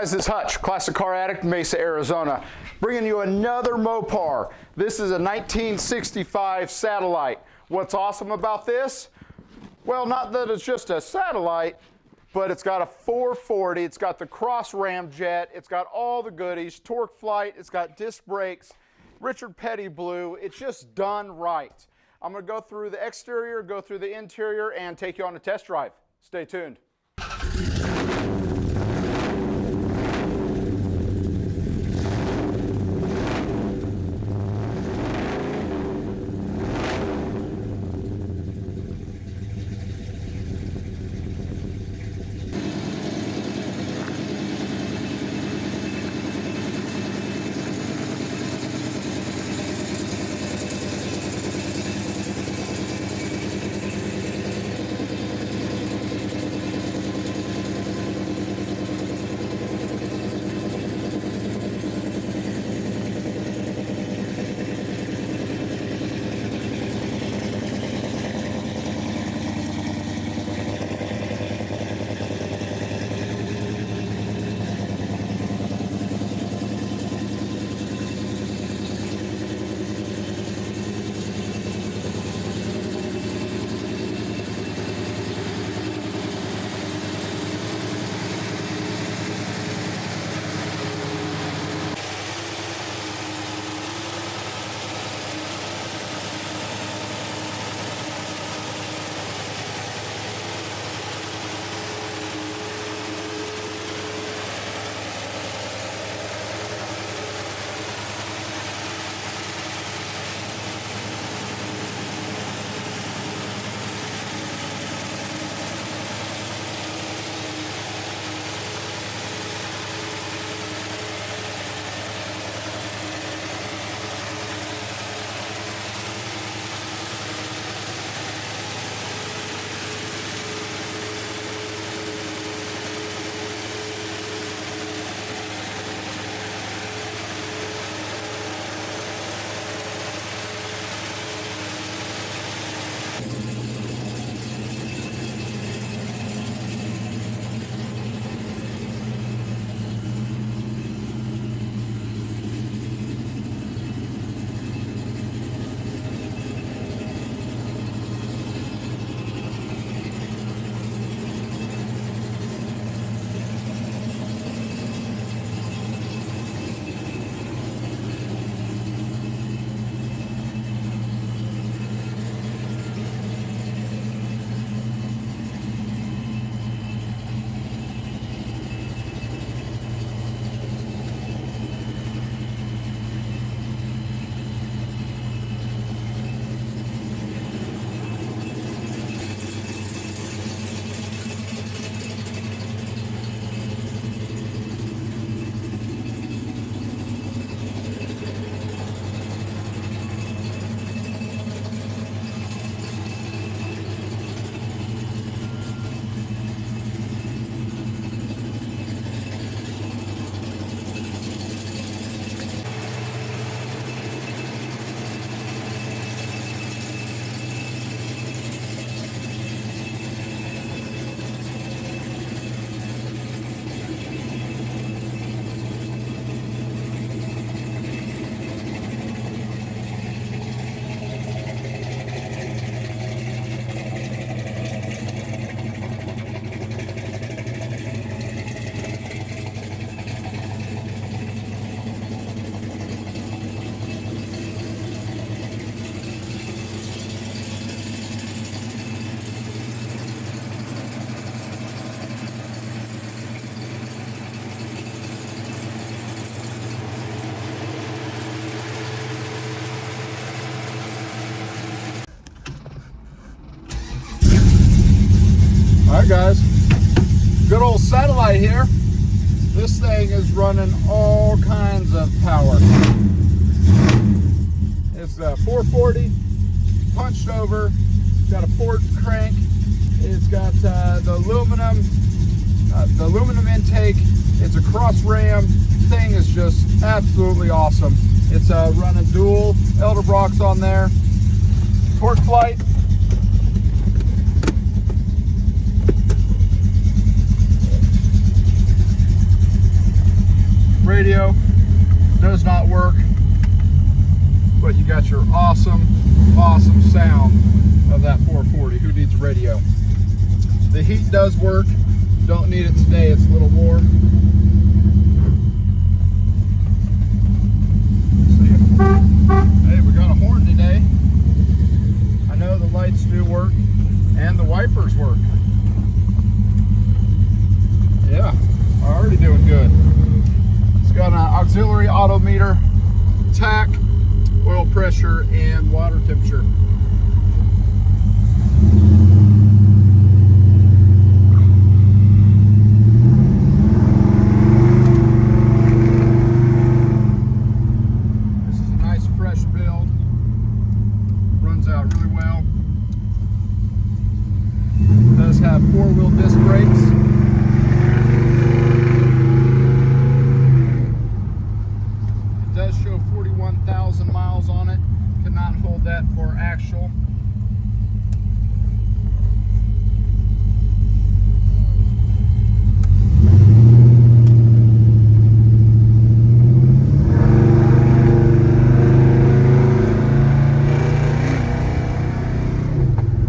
guys, it's Hutch, Classic Car Addict, Mesa, Arizona, bringing you another Mopar. This is a 1965 Satellite. What's awesome about this? Well, not that it's just a Satellite, but it's got a 440, it's got the cross ram jet, it's got all the goodies, torque flight, it's got disc brakes, Richard Petty blue. It's just done right. I'm going to go through the exterior, go through the interior, and take you on a test drive. Stay tuned. Alright guys, good old Satellite here. This thing is running all kinds of power. It's a 440, punched over, got a Ford crank, it's got the aluminum intake, it's a cross ram. Thing is just absolutely awesome. It's running dual Elderbrock's on there, torque flight. radio does not work, but you got your awesome sound of that 440. Who needs a radio? The heat does work. Don't need it today, it's a little warm. Hey, we got a horn today. I know the lights do work and the wipers work. Yeah, already doing good. It's got an auxiliary odometer, tach, oil pressure, and water temperature. This is a nice fresh build. Runs out really well. It does have 4-wheel disc brakes. It does show 41,000 miles on it. Cannot hold that for actual.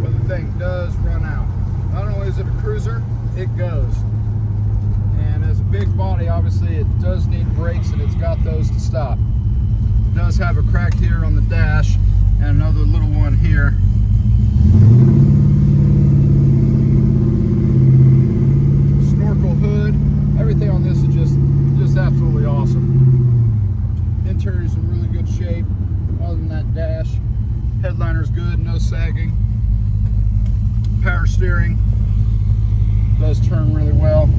But the thing does run out. Not only is it a cruiser, it goes. And as a big body, obviously it does need brakes, and it's got those to stop. It does have a crack here on the dash and another little one here. Snorkel hood, everything on this is just absolutely awesome. Interior is in really good shape. Other than that dash, headliner's good, no sagging. Power steering does turn really well.